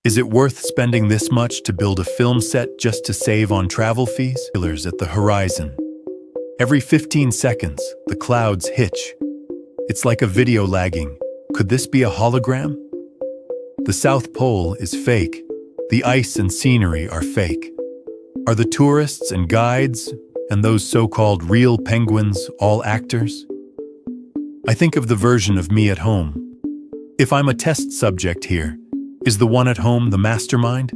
Is it worth spending this much to build a film set just to save on travel fees? Killers at the horizon. Every 15 seconds, the clouds hitch. It's like a video lagging. Could this be a hologram? The South Pole is fake. The ice and scenery are fake. Are the tourists and guides and those so-called real penguins all actors? I think of the version of me at home. If I'm a test subject here, is the one at home the mastermind?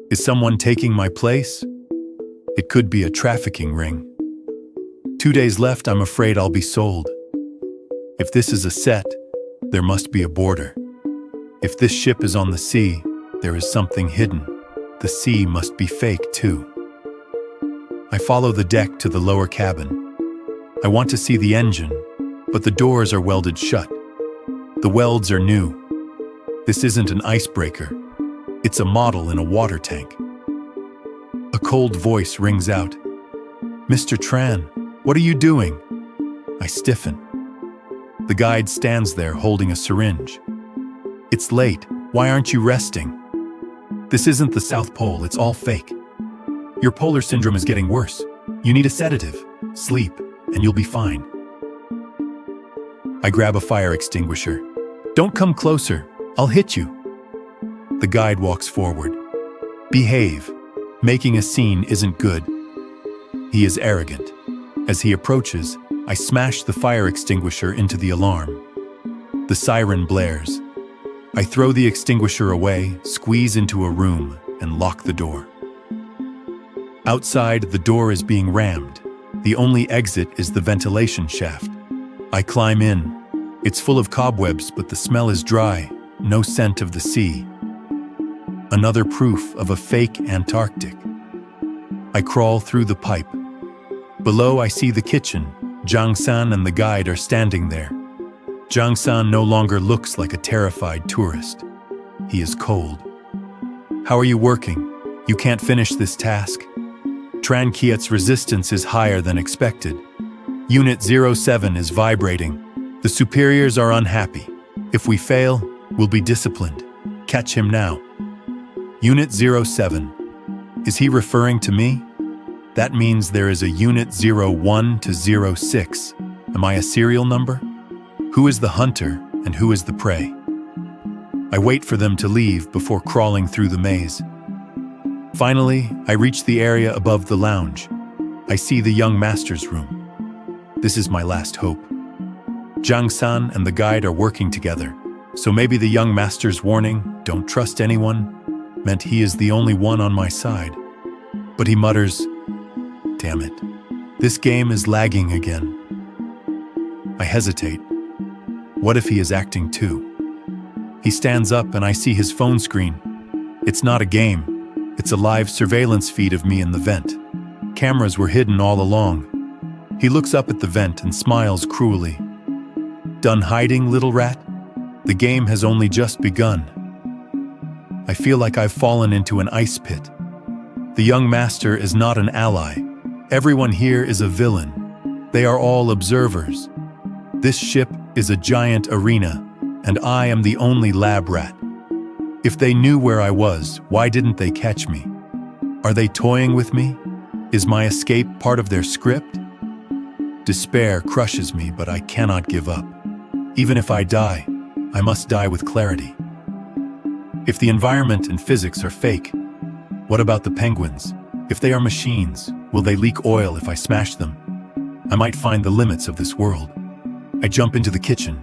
Is someone taking my place? It could be a trafficking ring. 2 days left, I'm afraid I'll be sold. If this is a set, there must be a border. If this ship is on the sea, there is something hidden. The sea must be fake too. I follow the deck to the lower cabin. I want to see the engine, but the doors are welded shut. The welds are new. This isn't an icebreaker. It's a model in a water tank. A cold voice rings out. "Mr. Tran, what are you doing?" I stiffen. The guide stands there holding a syringe. "It's late. Why aren't you resting?" "This isn't the South Pole. It's all fake. Your polar syndrome is getting worse. You need a sedative. Sleep, and you'll be fine." I grab a fire extinguisher. "Don't come closer. I'll hit you." The guide walks forward. "Behave. Making a scene isn't good." He is arrogant. As he approaches, I smash the fire extinguisher into the alarm. The siren blares. I throw the extinguisher away, squeeze into a room, and lock the door. Outside, the door is being rammed. The only exit is the ventilation shaft. I climb in. It's full of cobwebs, but the smell is dry. No scent of the sea. Another proof of a fake Antarctic. I crawl through the pipe. Below, I see the kitchen. Zhang San and the guide are standing there. Zhang San no longer looks like a terrified tourist. He is cold. "How are you working? You can't finish this task?" Tran Kiet's resistance is higher than expected. Unit 07 is vibrating. The superiors are unhappy. If we fail, we'll be disciplined. Catch him now. Unit 07. Is he referring to me? That means there is a Unit 01 to 06. Am I a serial number? Who is the hunter and who is the prey? I wait for them to leave before crawling through the maze. Finally, I reach the area above the lounge. I see the young master's room. This is my last hope. Zhang San and the guide are working together, so maybe the young master's warning, "Don't trust anyone," meant he is the only one on my side. But he mutters, "Damn it, this game is lagging again." I hesitate. What if he is acting too? He stands up and I see his phone screen. It's not a game. It's a live surveillance feed of me in the vent. Cameras were hidden all along. He looks up at the vent and smiles cruelly. "Done hiding, little rat? The game has only just begun." I feel like I've fallen into an ice pit. The young master is not an ally. Everyone here is a villain. They are all observers. This ship is a giant arena, and I am the only lab rat. If they knew where I was, why didn't they catch me? Are they toying with me? Is my escape part of their script? Despair crushes me, but I cannot give up. Even if I die, I must die with clarity. If the environment and physics are fake, what about the penguins? If they are machines, will they leak oil if I smash them? I might find the limits of this world. I jump into the kitchen.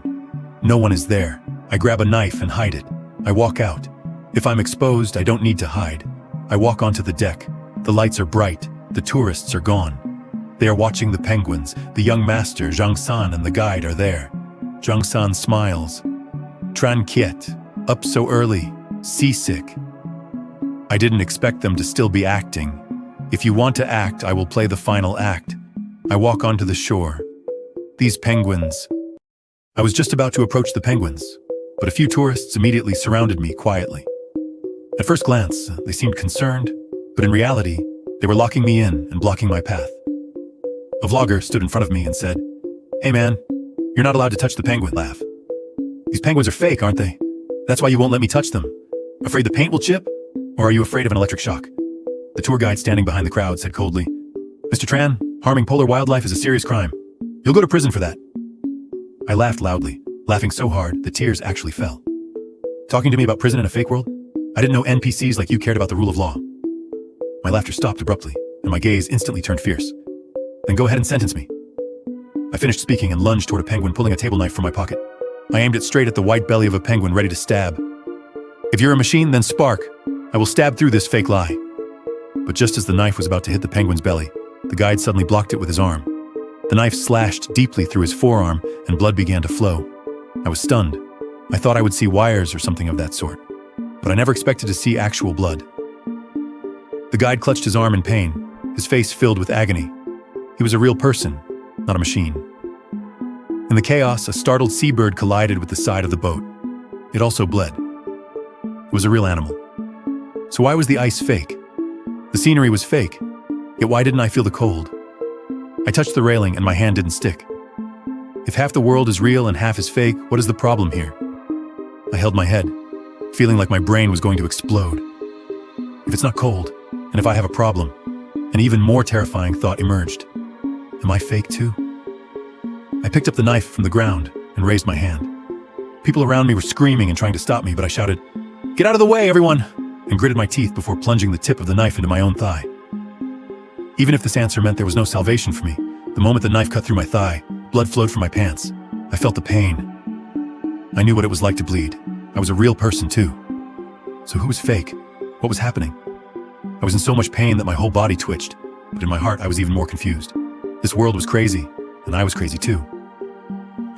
No one is there. I grab a knife and hide it. I walk out. If I'm exposed, I don't need to hide. I walk onto the deck. The lights are bright. The tourists are gone. They are watching the penguins. The young master, Zhang San, and the guide are there. Zhang San smiles. "Tran Kiet, up so early, seasick." I didn't expect them to still be acting. If you want to act, I will play the final act. I walk onto the shore. These penguins. I was just about to approach the penguins, but a few tourists immediately surrounded me quietly. At first glance, they seemed concerned, but in reality, they were locking me in and blocking my path. A vlogger stood in front of me and said, "Hey man, you're not allowed to touch the penguin." Laugh. "These penguins are fake, aren't they? That's why you won't let me touch them. Afraid the paint will chip? Or are you afraid of an electric shock? The tour guide standing behind the crowd said coldly, Mr. Tran, harming polar wildlife is a serious crime. You'll go to prison for that. I laughed loudly, laughing so hard that tears actually fell. Talking to me about prison in a fake world? I didn't know NPCs like you cared about the rule of law. My laughter stopped abruptly, and my gaze instantly turned fierce. Then go ahead and sentence me. I finished speaking and lunged toward a penguin pulling a table knife from my pocket. I aimed it straight at the white belly of a penguin ready to stab. If you're a machine, then spark. I will stab through this fake lie. But just as the knife was about to hit the penguin's belly, the guide suddenly blocked it with his arm. The knife slashed deeply through his forearm and blood began to flow. I was stunned. I thought I would see wires or something of that sort, but I never expected to see actual blood. The guide clutched his arm in pain, his face filled with agony. He was a real person, not a machine. In the chaos, a startled seabird collided with the side of the boat. It also bled. It was a real animal. So why was the ice fake? The scenery was fake, yet why didn't I feel the cold? I touched the railing and my hand didn't stick. If half the world is real and half is fake, what is the problem here? I held my head, feeling like my brain was going to explode. If it's not cold, and if I have a problem, an even more terrifying thought emerged. Am I fake too? I picked up the knife from the ground and raised my hand. People around me were screaming and trying to stop me, but I shouted, "Get out of the way, everyone!" and gritted my teeth before plunging the tip of the knife into my own thigh. Even if this answer meant there was no salvation for me, the moment the knife cut through my thigh, blood flowed from my pants. I felt the pain. I knew what it was like to bleed. I was a real person too. So who was fake? What was happening? I was in so much pain that my whole body twitched, but in my heart I was even more confused. This world was crazy, and I was crazy too.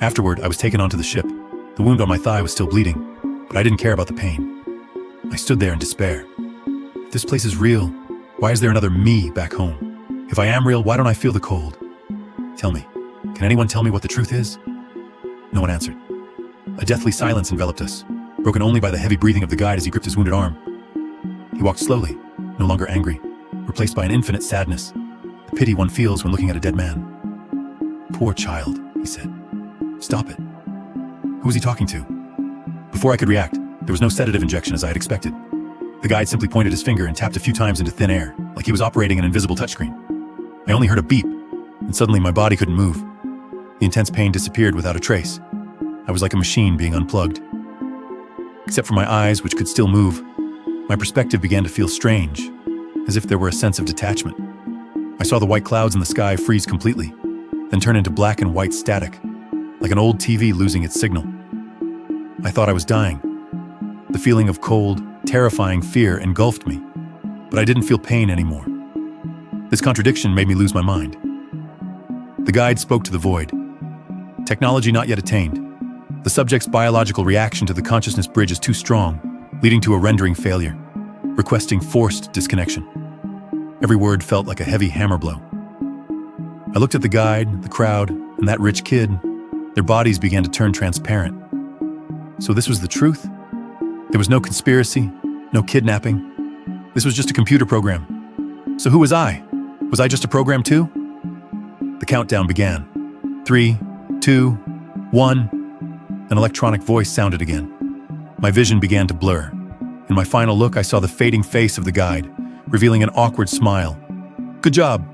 Afterward, I was taken onto the ship. The wound on my thigh was still bleeding, but I didn't care about the pain. I stood there in despair. If this place is real, why is there another me back home? If I am real, why don't I feel the cold? Tell me, can anyone tell me what the truth is? No one answered. A deathly silence enveloped us, broken only by the heavy breathing of the guide as he gripped his wounded arm. He walked slowly, no longer angry, replaced by an infinite sadness, the pity one feels when looking at a dead man. Poor child, he said. Stop it. Who was he talking to? Before I could react, there was no sedative injection as I had expected. The guide simply pointed his finger and tapped a few times into thin air, like he was operating an invisible touchscreen. I only heard a beep, and suddenly my body couldn't move. The intense pain disappeared without a trace. I was like a machine being unplugged. Except for my eyes, which could still move, my perspective began to feel strange, as if there were a sense of detachment. I saw the white clouds in the sky freeze completely, then turn into black and white static, like an old TV losing its signal. I thought I was dying. The feeling of cold, terrifying fear engulfed me, but I didn't feel pain anymore. This contradiction made me lose my mind. The guide spoke to the void. Technology not yet attained. The subject's biological reaction to the consciousness bridge is too strong, leading to a rendering failure, requesting forced disconnection. Every word felt like a heavy hammer blow. I looked at the guide, the crowd, and that rich kid. Their bodies began to turn transparent. So this was the truth? There was no conspiracy, no kidnapping. This was just a computer program. So who was I? Was I just a program too? The countdown began. 3, 2, 1. An electronic voice sounded again. My vision began to blur. In my final look, I saw the fading face of the guide, revealing an awkward smile. Good job.